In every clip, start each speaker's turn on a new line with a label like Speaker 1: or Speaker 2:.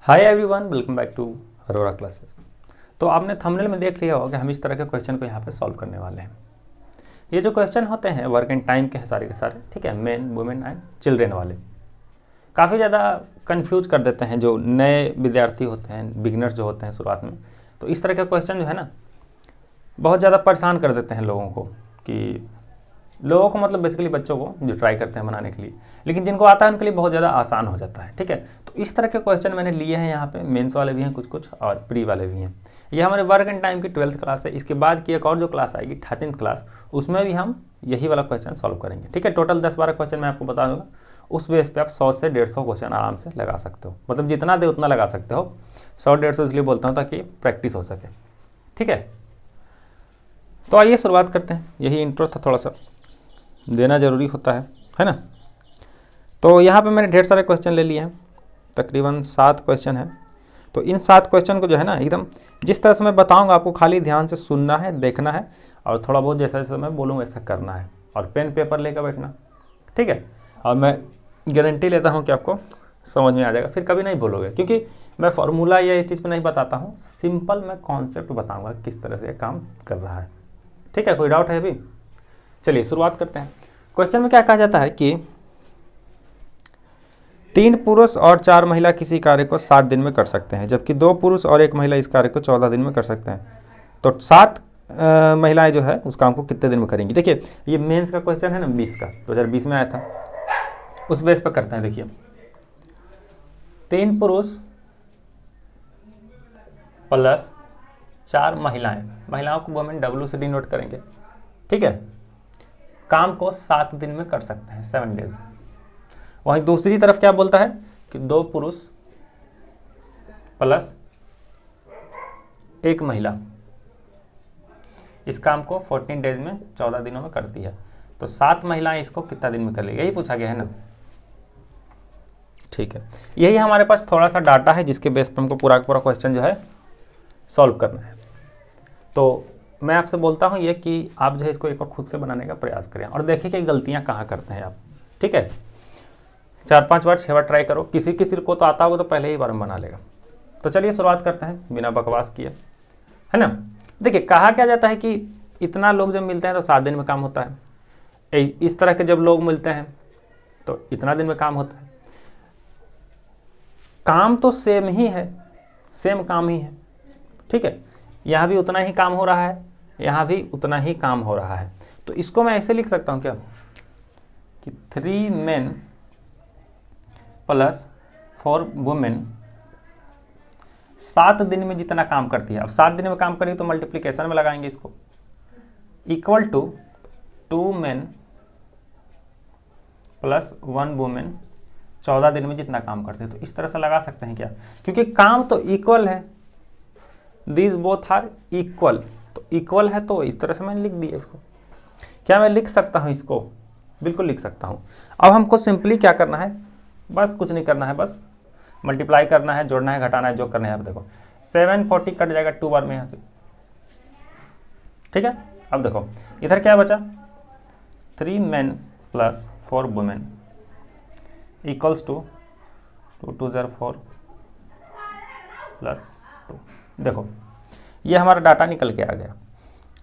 Speaker 1: Hi everyone, welcome back to Arora classes. तो आपने thumbnail में देख लिया होगा कि हम इस तरह के क्वेश्चन को यहाँ पे सॉल्व करने वाले हैं। ये जो क्वेश्चन होते हैं वर्क एंड टाइम के हैं सारे के सारे, ठीक है, मेन वुमेन एंड चिल्ड्रेन वाले। काफ़ी ज़्यादा कंफ्यूज कर देते हैं जो नए विद्यार्थी होते हैं, बिगिनर्स जो होते हैं शुरुआत में। तो इस तरह के क्वेश्चन जो है ना बहुत ज़्यादा परेशान कर देते हैं लोगों को, कि लोगों को मतलब बेसिकली बच्चों को जो ट्राई करते हैं बनाने के लिए, लेकिन जिनको आता है उनके लिए बहुत ज़्यादा आसान हो जाता है। ठीक है, तो इस तरह के क्वेश्चन मैंने लिए हैं यहाँ पे, मेंस वाले भी हैं कुछ कुछ और प्री वाले भी हैं। ये हमारे वर्क एंड टाइम की 12th क्लास है। इसके बाद की एक और जो क्लास आएगी 13th क्लास, उसमें भी हम यही वाला क्वेश्चन सॉल्व करेंगे। ठीक है, टोटल 10-12 क्वेश्चन मैं आपको बता दूंगा। उस बेस पे आप 100 से 150 क्वेश्चन आराम से लगा सकते हो, मतलब जितना दे उतना लगा सकते हो। 100-150 इसलिए बोलता हूँ ताकि प्रैक्टिस हो सके। ठीक है, तो आइए शुरुआत करते हैं। यही इंट्रो था, थोड़ा सा देना ज़रूरी होता है ना। तो यहाँ पे मैंने ढेर सारे क्वेश्चन ले लिए हैं, तकरीबन 7 क्वेश्चन हैं। तो इन 7 क्वेश्चन को जो है ना एकदम जिस तरह से मैं बताऊँगा आपको खाली ध्यान से सुनना है, देखना है, और थोड़ा बहुत जैसा जैसा मैं बोलूँ वैसा करना है, और पेन पेपर लेकर बैठना। ठीक है, और मैं गारंटी लेता हूँ कि आपको समझ में आ जाएगा, फिर कभी नहीं बोलोगे, क्योंकि मैं फार्मूला या ये चीज़ पर नहीं बताता हूँ, सिंपल मैं कॉन्सेप्ट बताऊँगा किस तरह से काम कर रहा है। ठीक है, कोई डाउट है अभी? चलिए शुरुआत करते हैं। क्वेश्चन में क्या कहा जाता है कि 3 पुरुष और 4 महिला किसी कार्य को 7 दिन में कर सकते हैं, जबकि 2 पुरुष और 1 महिला इस कार्य को 14 दिन में कर सकते हैं। तो 7 महिलाएं जो है उस काम को कितने दिन में करेंगी? देखिए, ये मेंस का क्वेश्चन है ना, 20 का, 2020 में आया था, उस बेस पर करते हैं। देखिए, 3 पुरुष प्लस 4 महिलाएं, महिलाओं को वुमेन W से डिनोट करेंगे। ठीक है, काम को 7 दिन में कर सकते हैं, 7 डेज। वहीं दूसरी तरफ क्या बोलता है कि 2 पुरुष प्लस 1 महिला इस काम को 14 डेज में, 14 दिनों में करती है। तो 7 महिलाएं इसको कितना दिन में कर लेगी, यही पूछा गया है ना। ठीक है, यही हमारे पास थोड़ा सा डाटा है जिसके बेस पर हमको पूरा पूरा क्वेश्चन जो है सॉल्व करना है। तो मैं आपसे बोलता हूँ ये कि आप जो है इसको एक बार खुद से बनाने का प्रयास करें और देखिए कि गलतियाँ कहाँ करते हैं आप। ठीक है, 4-5 बार 6 बार ट्राई करो। किसी किसी को तो आता होगा तो पहले ही बार में बना लेगा। तो चलिए शुरुआत करते हैं बिना बकवास किए, है ना। देखिए, कहा क्या जाता है कि इतना लोग जब मिलते हैं तो 7 दिन में काम होता है। इस तरह के जब लोग मिलते हैं तो इतना दिन में काम होता है। काम तो सेम ही है, सेम काम ही है। ठीक है, यहाँ भी उतना ही काम हो रहा है, यहाँ भी उतना ही काम हो रहा है। तो इसको मैं ऐसे लिख सकता हूँ क्या कि 3 मेन प्लस 4 वुमेन 7 दिन में जितना काम करती है। अब 7 दिन में काम करेगी तो मल्टीप्लिकेशन में लगाएंगे इसको, equal to 2 men plus 1 women 14 दिन में जितना काम करते हैं। तो इस तरह से लगा सकते हैं क्या, क्योंकि काम तो इक्वल है, दीज बोथ आर इक्वल। तो इक्वल है तो इस तरह से मैंने लिख दिया इसको। क्या मैं लिख सकता हूँ इसको? बिल्कुल लिख सकता हूँ। अब हमको सिंपली क्या करना है, बस कुछ नहीं करना है, बस मल्टीप्लाई करना है, जोड़ना है, घटाना है, जो करना है। आप देखो 740 कट जाएगा 2 बार में यहाँ से। ठीक है, अब देखो इधर क्या बचा, 3 men plus 4 women equals to 2 2 0 4 plus 2। देखो ये हमारा डाटा निकल के आ गया।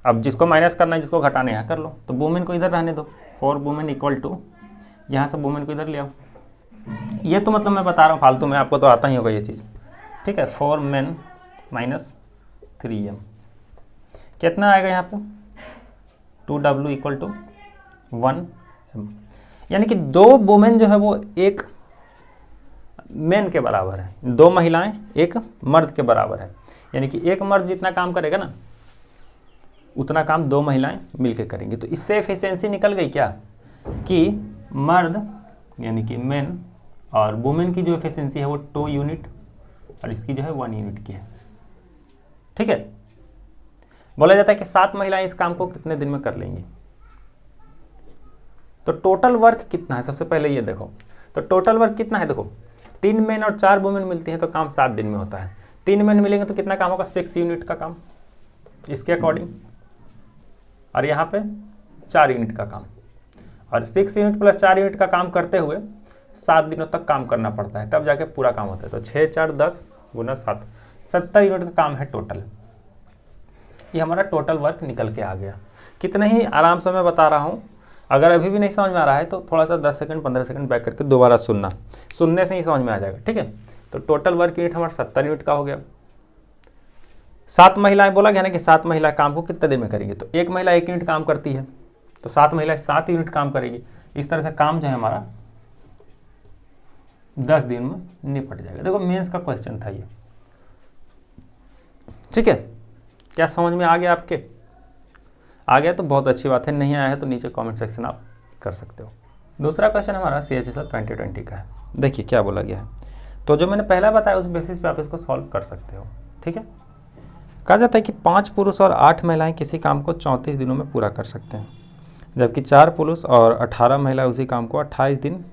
Speaker 1: अब जिसको माइनस करना है, जिसको घटाना है, यहाँ कर लो। तो वुमेन को इधर रहने दो, 4 वुमेन इक्वल टू, यहाँ से वुमेन को इधर ले आओ। ये तो मतलब मैं बता रहा हूँ फालतू में, आपको तो आता ही होगा ये चीज़। ठीक है, 4 मेन माइनस 3m कितना आएगा यहाँ पे, 2w इक्वल टू 1m। यानी कि 2 वुमेन जो है वो 1 मेन के बराबर है, 2 महिलाएं 1 मर्द के बराबर है। यानी कि 1 मर्द जितना काम करेगा ना उतना काम 2 महिलाएं मिलकर करेंगी। तो इससे एफिशिएंसी निकल गई क्या कि मर्द यानी कि मेन और वुमेन की जो एफिशिएंसी है वो 2 यूनिट और इसकी जो है 1 यूनिट की है। ठीक है, बोला जाता है कि 7 महिलाएं इस काम को कितने दिन में कर लेंगी। तो टोटल वर्क कितना है, सबसे पहले ये देखो। तो टोटल वर्क कितना है, देखो 3 मेन और 4 वुमेन मिलती है तो काम 7 दिन में होता है। 3 मेन मिलेंगे तो कितना काम होगा, 6 यूनिट का काम इसके अकॉर्डिंग, और यहाँ पे 4 यूनिट का काम। और 6 यूनिट प्लस 4 यूनिट का काम करते हुए 7 दिनों तक काम करना पड़ता है, तब जाके पूरा काम होता है। तो 6 4 10 गुना 7, 70 यूनिट का काम है टोटल। ये हमारा टोटल वर्क निकल के आ गया। कितने ही आराम से मैं बता रहा हूँ, अगर अभी भी नहीं समझ में आ रहा है तो थोड़ा सा 10 सेकंड 15 सेकंड बैक करके दोबारा सुनने से ही समझ में आ जाएगा, ठीक है। तो टोटल वर्क यूनिट हमारा 70 यूनिट का हो गया। 7 महिलाएं बोला गया ना कि 7 महिला काम को कितने दिन में करेंगी, तो एक महिला 1 यूनिट काम करती है, तो 7 महिलाएं 7 यूनिट काम करेगी। इस तरह से काम जो है हमारा 10 दिन में निपट जाएगा। देखो मेंस का क्वेश्चन था ये, ठीक है। क्या समझ में आ गया आपके? आ गया तो बहुत अच्छी बात है, नहीं आया है तो नीचे कमेंट सेक्शन आप कर सकते हो। दूसरा क्वेश्चन हमारा CHSL 2020 का है। देखिए क्या बोला गया है, तो जो मैंने पहला बताया उस बेसिस पे आप इसको सॉल्व कर सकते हो, ठीक है। कहा जाता है कि 5 पुरुष और 8 महिलाएं किसी काम को 34 दिनों में पूरा कर सकते हैं, जबकि 4 पुरुष और 18 महिलाएं उसी काम को 28 दिन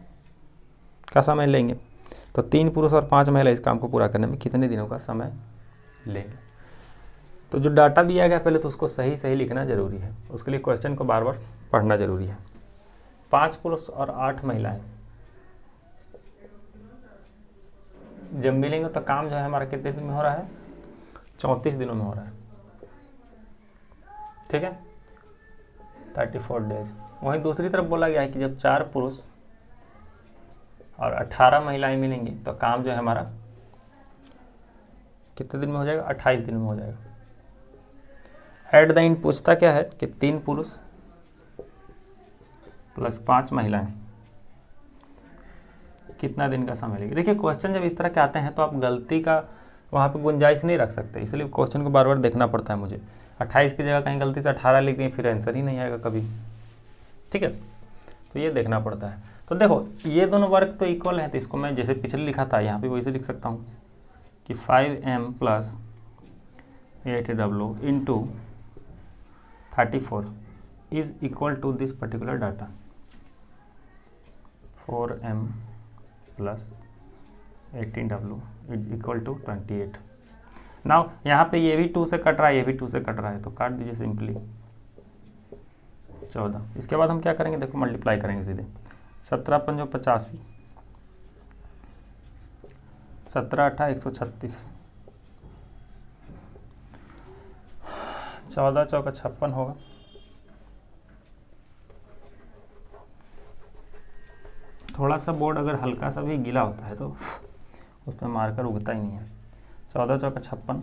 Speaker 1: का समय लेंगे। तो 3 पुरुष और 5 महिलाएं इस काम को पूरा करने में कितने दिनों का समय लेंगे? तो जो डाटा दिया गया पहले तो उसको सही सही लिखना जरूरी है, उसके लिए क्वेश्चन को बार बार पढ़ना जरूरी है। 5 पुरुष और 8 महिलाएं जब मिलेंगे तो काम जो है हमारा कितने दिन में हो रहा है? 34 दिनों में हो रहा है, ठीक है, 34 डेज। वहीं दूसरी तरफ बोला गया है कि जब 4 पुरुष और 18 महिलाएं मिलेंगी तो काम जो है हमारा कितने दिन में हो जाएगा? 28 दिन में हो जाएगा। एट द एंड पूछता क्या है कि 3 पुरुष प्लस 5 महिलाएं कितना दिन का समय लेगी। देखिए क्वेश्चन जब इस तरह के आते हैं तो आप गलती का वहाँ पे गुंजाइश नहीं रख सकते, इसलिए क्वेश्चन को बार बार देखना पड़ता है मुझे। 28 की जगह कहीं गलती से 18 लिख दें फिर आंसर ही नहीं आएगा कभी, ठीक है। तो ये देखना पड़ता है। तो देखो ये दोनों वर्क तो इक्वल है, तो इसको मैं जैसे पिछले लिखा था यहाँ पे वैसे लिख सकता हूँ कि 5m plus 8w into 34 is equal to this particular data 4m plus 18w is equal to 28। Now यहाँ पे ये भी 2 से कट रहा है, ये भी 2 से कट रहा है, तो काट दीजिए सिंपली 14। इसके बाद हम क्या करेंगे? देखो मल्टीप्लाई करेंगे सीधे। 17 पंजो 85, 17 8 136, 14 चौका 56 होगा। थोड़ा सा बोर्ड अगर हल्का सा भी गीला होता है तो उस पर मार्कर उगता ही नहीं है। 14 चौका 56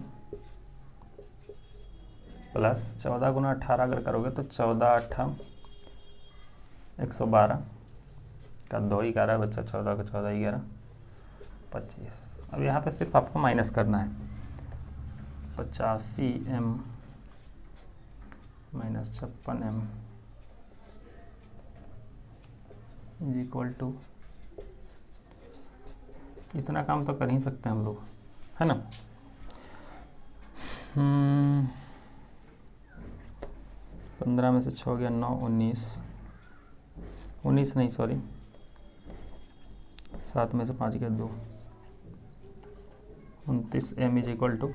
Speaker 1: प्लस 14 गुना 18 अगर करोगे तो 14 8 112 का 2 11 बच्चा 14 का 14 11 25। अब यहाँ पे सिर्फ आपको माइनस करना है। 85m minus 56m is equal to, इतना काम तो कर ही सकते हैं हम लोग, है ना। 15 में से 6 गया 9, 19 नहीं सॉरी, 7 में से 5 गया 2, 29m इज इक्वल टू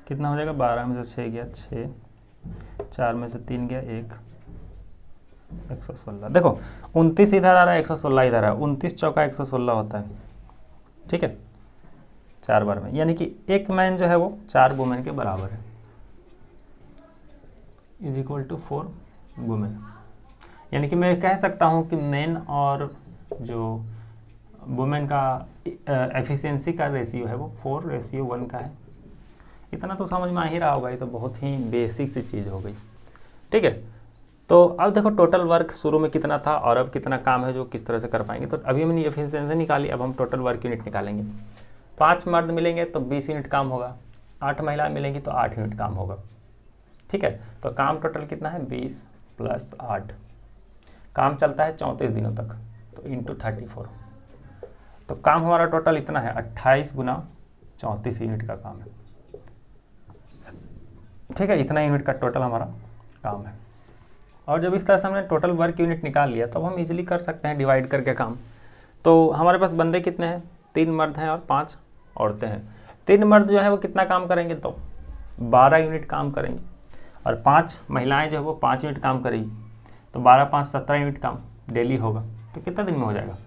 Speaker 1: कितना हो जाएगा? 12 में से 6 गया 6, 4 में से 3 गया 1, 116। देखो 29 इधर आ रहा है, 116 इधर आ रहा है, 29 चौका 116 होता है, ठीक है, 4 बार में, यानी कि एक मैन जो है वो 4 वुमेन के बराबर है, इज इक्वल टू 4 वुमेन। यानी कि मैं कह सकता हूँ कि मैन और जो वुमेन का एफिशिएंसी का रेशियो है वो 4:1 का है। इतना तो समझ में आ ही रहा होगा, ये तो बहुत ही बेसिक सी चीज़ हो गई, ठीक है। तो अब देखो टोटल वर्क शुरू में कितना था और अब कितना काम है जो किस तरह से कर पाएंगे। तो अभी हमने एफिशिएंसी निकाली, अब हम टोटल वर्क यूनिट निकालेंगे। 5 मर्द मिलेंगे तो 20 यूनिट काम होगा, 8 महिलाएं मिलेंगी तो 8 यूनिट काम होगा, ठीक है। तो काम टोटल कितना है? 20 प्लस 8, काम चलता है 34 दिनों तक, तो इंटू 34, तो काम हमारा टोटल इतना है 28 गुना 34 यूनिट का काम है, ठीक है। इतना यूनिट का टोटल हमारा काम है। और जब इस तरह से हमने टोटल वर्क यूनिट निकाल लिया तो अब हम इजीली कर सकते हैं डिवाइड करके काम। तो हमारे पास बंदे कितने हैं? 3 मर्द हैं और 5 औरतें हैं। 3 मर्द जो है वो कितना काम करेंगे? तो 12 यूनिट काम करेंगे, और 5 महिलाएं जो है वो 5 यूनिट काम करेंगी। तो 12 5 17 यूनिट काम डेली होगा, तो कितना दिन में हो जाएगा?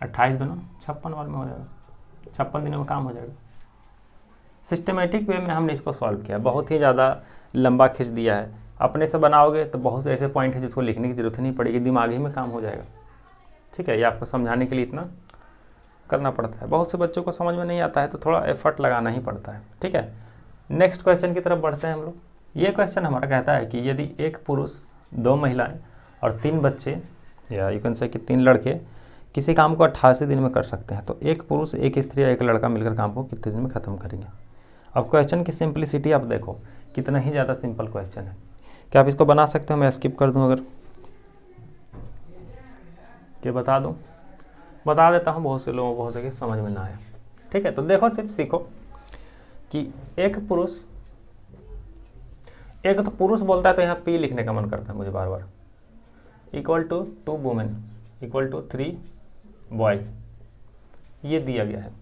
Speaker 1: 28 दिनों 56 बार में हो जाएगा, 56 दिनों में काम हो जाएगा। सिस्टमेटिक वे में हमने इसको सॉल्व किया, बहुत ही ज़्यादा लंबा खींच दिया है। अपने से बनाओगे तो बहुत से ऐसे पॉइंट है जिसको लिखने की जरूरत नहीं पड़ेगी, दिमाग ही में काम हो जाएगा। ठीक है, ये आपको समझाने के लिए इतना करना पड़ता है। बहुत से बच्चों को समझ में नहीं आता है तो थोड़ा एफर्ट लगाना ही पड़ता है। ठीक है, नेक्स्ट क्वेश्चन की तरफ बढ़ते हैं हम लोग। ये क्वेश्चन हमारा कहता है कि यदि एक पुरुष 2 महिलाएं और 3 बच्चे, या यू कैन से कि 3 लड़के किसी काम को 88 दिन में कर सकते हैं, तो एक पुरुष, एक स्त्री या एक लड़का मिलकर काम को कितने दिन में ख़त्म करेंगे? अब क्वेश्चन की सिंप्लिसिटी आप देखो, कितना ही ज़्यादा सिंपल क्वेश्चन है। क्या आप इसको बना सकते हो? मैं स्किप कर दूं अगर कि बता दूं? बता देता हूं, बहुत से लोगों को हो सके समझ में ना आए। ठीक है, तो देखो, सिर्फ सीखो कि एक पुरुष, एक तो पुरुष बोलता है तो यहाँ पी लिखने का मन करता है मुझे बार बार, equal to 2 women equal to 3 boys, ये दिया गया है।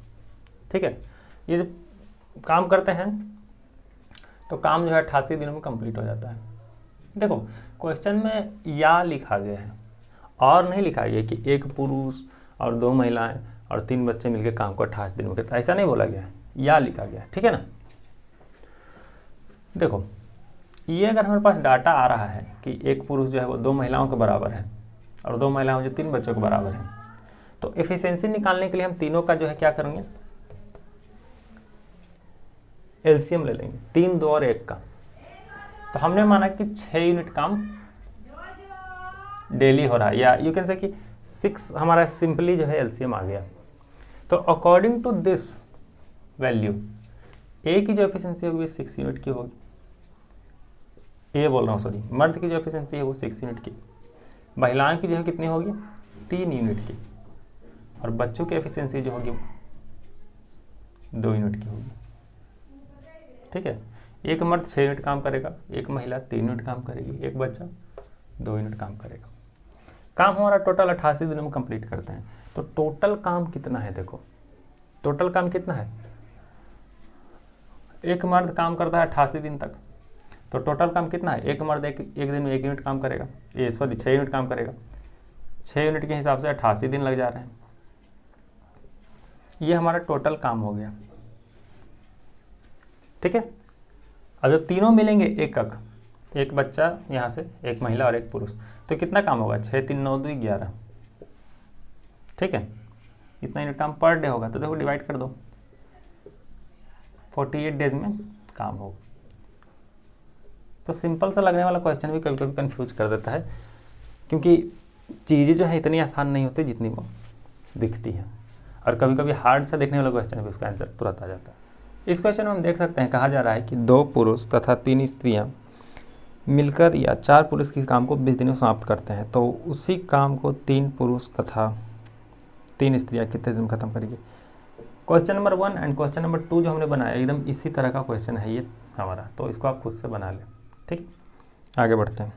Speaker 1: ठीक है, ये जब काम करते हैं तो काम जो है 88 दिनों में कंप्लीट हो जाता है। देखो, क्वेश्चन में या लिखा गया है और नहीं लिखा गया कि एक पुरुष और 2 महिलाएं और 3 बच्चे मिलकर काम को 88 दिन में करता है, ऐसा नहीं बोला गया है, या लिखा गया है। ठीक है ना? देखो, ये अगर हमारे पास डाटा आ रहा है कि एक पुरुष जो है वो 2 महिलाओं के बराबर है और 2 महिलाओं जो 3 बच्चों के बराबर है, तो एफिशिएंसी निकालने के लिए हम तीनों का जो है क्या करेंगे? एलसीएम ले लेंगे, 3, 2 और 1 का। तो हमने माना कि 6 यूनिट काम डेली हो रहा है, या यू कैन से कि 6 हमारा सिंपली जो है एलसीएम आ गया। तो अकॉर्डिंग टू दिस वैल्यू ए की जो एफिशिएंसी होगी 6 यूनिट की होगी। ए बोल रहा हूँ, सॉरी, मर्द की जो एफिशिएंसी है वो 6 यूनिट की, महिलाओं की जो है कितनी होगी? 3 यूनिट की, और बच्चों की एफिशिएंसी जो होगी 2 यूनिट की होगी। ठीक है, एक मर्द 6 यूनिट काम करेगा, एक महिला 3 यूनिट काम करेगी, एक बच्चा 2 यूनिट काम करेगा। काम हमारा टोटल 88 दिनों में कंप्लीट करते हैं। तो टोटल काम कितना है? देखो, टोटल काम कितना है? एक मर्द काम करता है 88 दिन तक, तो टोटल काम कितना है? एक मर्द एक दिन में 1 यूनिट काम करेगा, 6 यूनिट काम करेगा। 6 यूनिट के हिसाब से 88 दिन लग जा रहे हैं। ये हमारा टोटल काम हो गया। ठीक है, अब जब तीनों मिलेंगे एक बच्चा यहाँ से, एक महिला और एक पुरुष, तो कितना काम होगा? 6 3 9 2 11। ठीक है, इतना यूनिट काम पर डे होगा। तो देखो, डिवाइड कर दो, 48 डेज में काम होगा। तो सिंपल सा लगने वाला क्वेश्चन भी कभी कभी कंफ्यूज कर देता है, क्योंकि चीज़ें जो है इतनी आसान नहीं होती जितनी वो दिखती है, और कभी कभी हार्ड सा देखने वाला क्वेश्चन भी उसका आंसर तुरंत आ जाता है। इस क्वेश्चन में हम देख सकते हैं, कहा जा रहा है कि 2 पुरुष तथा 3 स्त्रियां मिलकर या 4 पुरुष किसी काम को 20 दिनों में समाप्त करते हैं, तो उसी काम को 3 पुरुष तथा 3 स्त्रियां कितने दिन में खत्म करेंगे? Question number 1 and question number 2 जो हमने बनाया एकदम इसी तरह का क्वेश्चन है ये हमारा, तो इसको आप खुद से बना लें। ठीक, आगे बढ़ते हैं।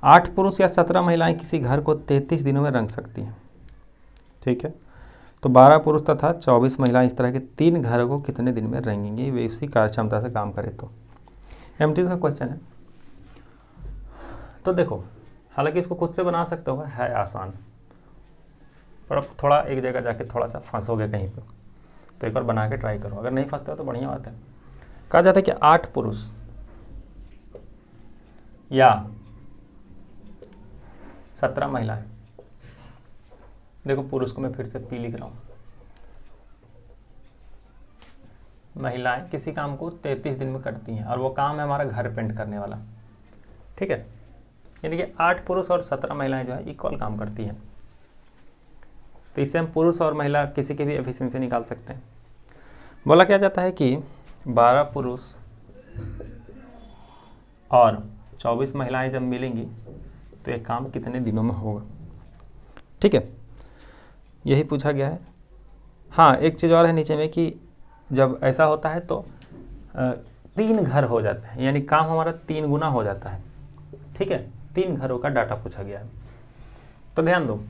Speaker 1: 8 पुरुष या 17 महिलाएं किसी घर को 33 दिनों में रंग सकती हैं। ठीक है, तो 12 पुरुष तथा 24 महिलाएं इस तरह के 3 घरों को कितने दिन में रंगेंगी? वे उसी कार्य क्षमता से काम करें तो। एमटीज का क्वेश्चन है। तो देखो, हालांकि इसको खुद से बना सकते हो, है आसान, पर अब थोड़ा एक जगह जाके थोड़ा सा फंसोगे कहीं पे, तो एक बार बना के ट्राई करो। अगर नहीं फंसते हो तो बढ़िया बात है। कहा जाता है कि 8 पुरुष या 17 महिलाएं, देखो पुरुष को मैं फिर से पी लिख रहा हूँ, महिलाएं किसी काम को 33 दिन में करती हैं, और वो काम है हमारा घर पेंट करने वाला। ठीक है, यानी कि 8 पुरुष और 17 महिलाएं जो है इक्वल काम करती हैं। तो इससे हम पुरुष और महिला किसी की भी एफिशिएंसी निकाल सकते हैं। बोला क्या जाता है कि 12 पुरुष और 24 महिलाएं जब मिलेंगी तो ये काम कितने दिनों में होगा। ठीक है, यही पूछा गया है। हाँ, एक चीज़ और है नीचे में कि जब ऐसा होता है तो 3 घर हो जाते हैं, यानी काम हमारा 3 गुना हो जाता है। ठीक है, 3 घरों का डाटा पूछा गया है। तो ध्यान दो,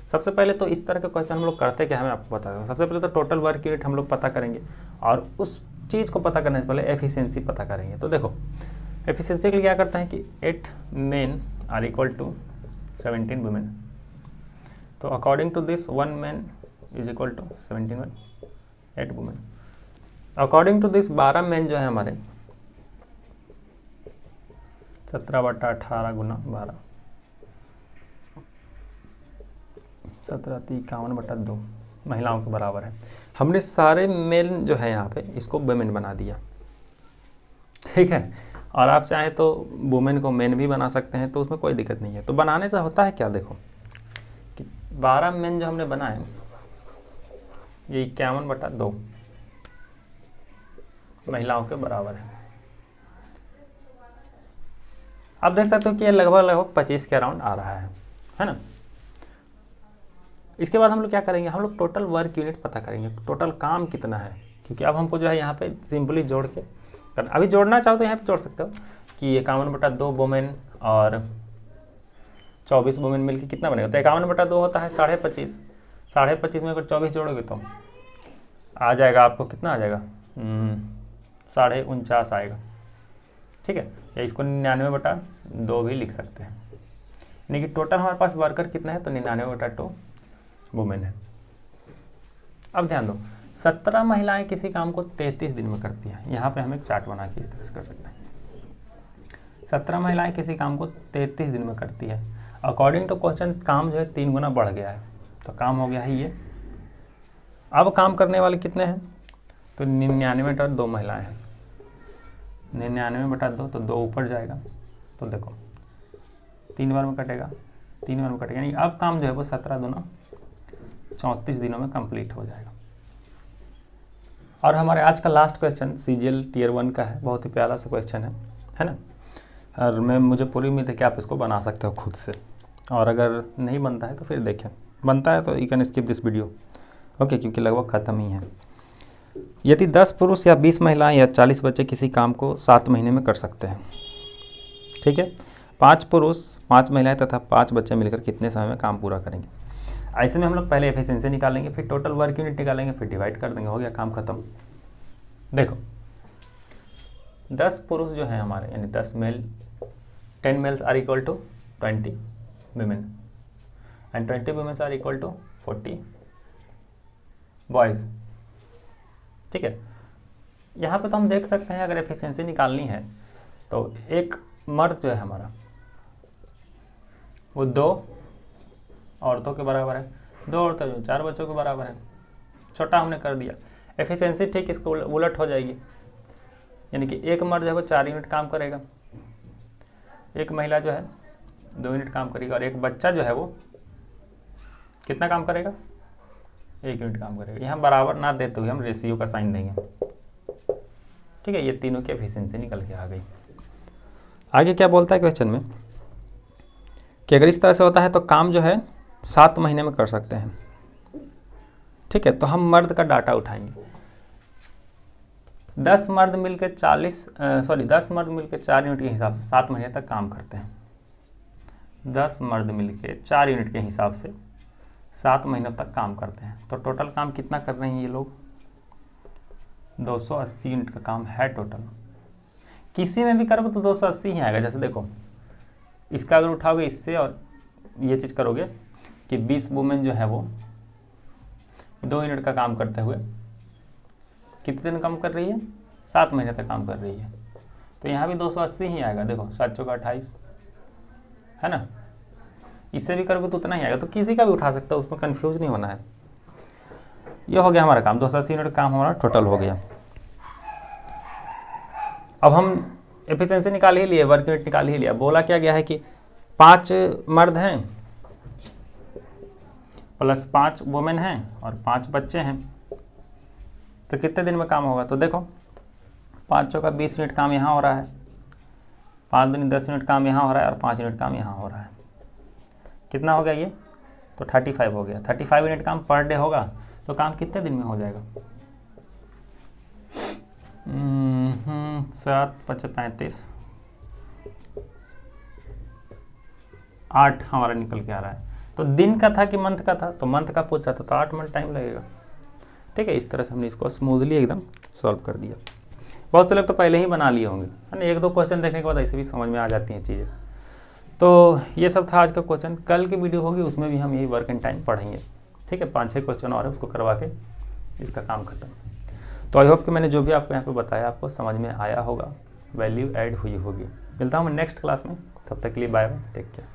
Speaker 1: सबसे पहले तो इस तरह के क्वेश्चन हम लोग करते क्या है, मैं आपको बता दूँ। सबसे पहले तो टोटल वर्क यूनिट हम लोग पता करेंगे, और उस चीज़ को पता करने से पहले एफिशिएंसी पता करेंगे। तो देखो, एफिशिएंसी के लिए क्या करते हैं कि 8 men are equal to 17 women. तो according to this 1 man is equal to 17 by 8 women. According to this 12 man जो है हमारे 17/18 गुना 12 17×51/2 महिलाओं के बराबर है। हमने सारे मेल जो है यहाँ पे इसको वुमेन बना दिया, ठीक है। और आप चाहें तो वुमेन को मेन भी बना सकते हैं, तो उसमें कोई दिक्कत नहीं है। तो बनाने से होता है क्या, देखो कि 12 मेन जो हमने बनाए ये 51/2 महिलाओं के बराबर है। आप देख सकते हो कि ये लगभग 25 के अराउंड आ रहा है ना। इसके बाद हम लोग क्या करेंगे, हम लोग टोटल वर्क यूनिट पता करेंगे, टोटल काम कितना है, क्योंकि अब हमको जो है यहाँ पे सिंपली जोड़ के करना। अभी जोड़ना चाहो तो यहाँ पे जोड़ सकते हो कि 51/2 वुमेन और 24 वुमेन मिलकर कितना बनेगा। तो 51/2 होता है 25.5, 25.5 में अगर 24 जोड़ोगे तो आ जाएगा आपको कितना आ जाएगा, 49.5 आएगा, ठीक है। या इसको 99/2 भी लिख सकते हैं, यानी कि टोटल हमारे पास वर्कर कितना है, तो 99/2 वुमेन है। अब ध्यान दो, 17 महिलाएं किसी काम को 33 दिन में करती हैं। यहाँ पे हम एक चार्ट बना के इस तरह से कर सकते हैं। 17 महिलाएं किसी काम को 33 दिन में करती है। अकॉर्डिंग टू क्वेश्चन काम जो है 3 गुना बढ़ गया है, तो काम हो गया है ये। अब काम करने वाले कितने हैं, तो 99/2 महिलाएं हैं। 99/2 तो 2 ऊपर जाएगा, तो देखो 3 बार में कटेगा, 3 बार में कटेगा, यानी अब काम जो है वो 17 दूना 34 दिनों में कंप्लीट हो जाएगा। और हमारे आज का लास्ट क्वेश्चन सीजीएल टियर 1 का है, बहुत ही प्यारा सा क्वेश्चन है ना। और मुझे पूरी उम्मीद है कि आप इसको बना सकते हो खुद से, और अगर नहीं बनता है तो फिर देखें, बनता है तो you can skip this video, okay, क्योंकि लगभग ख़त्म ही है। यदि 10 पुरुष या 20 महिलाएं या 40 बच्चे किसी काम को 7 महीने में कर सकते हैं, ठीक है। 5 पुरुष, 5 महिलाएं तथा 5 बच्चे मिलकर कितने समय में काम पूरा करेंगे। ऐसे में हम लोग पहले एफिशिएंसी निकालेंगे, फिर टोटल वर्क यूनिट निकालेंगे, फिर डिवाइड कर देंगे, हो गया काम खत्म। देखो 10 पुरुष जो हैं हमारे, यानी 10 male, 10 males are equal to 20 women and 20 womens are equal to 40 boys, ठीक है। यहाँ पे तो हम देख सकते हैं अगर एफिशिएंसी निकालनी है तो एक मर्द जो है हमारा वो 2 औरतों के बराबर है, 2 औरतें जो 4 बच्चों के बराबर है। छोटा हमने कर दिया, एफिशिएंसी ठीक इसको उलट हो जाएगी, यानी कि एक मर्द है वो 4 यूनिट काम करेगा, एक महिला जो है 2 यूनिट काम करेगी, और एक बच्चा जो है वो कितना काम करेगा, 1 यूनिट काम करेगा। यहाँ बराबर ना देते हुए हम रेशियो का साइन देंगे, ठीक है। ये तीनों की एफिशिएंसी निकल के आ गई। आगे क्या बोलता है क्वेश्चन में कि अगर इस तरह से होता है तो काम जो है 7 महीने में कर सकते हैं, ठीक है। तो हम मर्द का डाटा उठाएंगे। 10 मर्द मिलकर 10 मर्द मिलकर 4 यूनिट के हिसाब से 7 महीने तक काम करते हैं। 10 मर्द मिलकर 4 यूनिट के हिसाब से 7 महीनों तक काम करते हैं। तो टोटल काम कितना कर रहे हैं ये लोग, 280 यूनिट का काम है टोटल। किसी में भी करोगे तो 280 ही आएगा। जैसे देखो इसका अगर उठाओगे इससे और ये चीज़ करोगे कि 20 वुमेन जो है वो 2 यूनिट का काम करते हुए कितने दिन काम कर रही है, 7 महीने तक काम कर रही है, तो यहाँ भी 280 ही आएगा। देखो 7 चौका 28 है ना, इससे भी करोगे तो उतना ही आएगा। तो किसी का भी उठा सकता है, उसमें कंफ्यूज नहीं होना है। ये हो गया हमारा काम, 280 यूनिट काम हमारा टोटल हो गया। अब हम एफिशिएंसी निकाल ही लिए, वर्क यूनिट निकाल ही लिया। बोला क्या गया है कि 5 मर्द हैं प्लस 5 वुमेन हैं और 5 बच्चे हैं, तो कितने दिन में काम होगा। तो देखो 5 चौका 20 यूनिट काम यहाँ हो रहा है, 5 दूनी 10 यूनिट काम यहाँ हो रहा है, और 5 यूनिट काम यहाँ हो रहा है। कितना हो गया ये, तो 35 हो गया। 35 यूनिट काम पर डे होगा, तो काम कितने दिन में हो जाएगा, 7 5 35 8 हमारा निकल के आ रहा है। तो दिन का था कि मंथ का था, तो मंथ का पूछ रहा था तो 8 मंथ टाइम लगेगा, ठीक है। इस तरह से हमने इसको स्मूथली एकदम सॉल्व कर दिया। बहुत से लोग तो पहले ही बना लिए होंगे, है ना। 1-2 क्वेश्चन देखने के बाद ऐसे भी समझ में आ जाती हैं चीज़ें। तो ये सब था आज का क्वेश्चन। कल की वीडियो होगी उसमें भी हम यही वर्क एंड टाइम पढ़ेंगे, ठीक है। 5-6 क्वेश्चन और है, उसको करवा के इसका काम खत्म। तो आई होप कि मैंने जो भी आपको यहाँ पे बताया आपको समझ में आया होगा, वैल्यू ऐड हुई होगी। मिलता हूँ मैं नेक्स्ट क्लास में, तब तक के लिए बाय बाय, टेक केयर।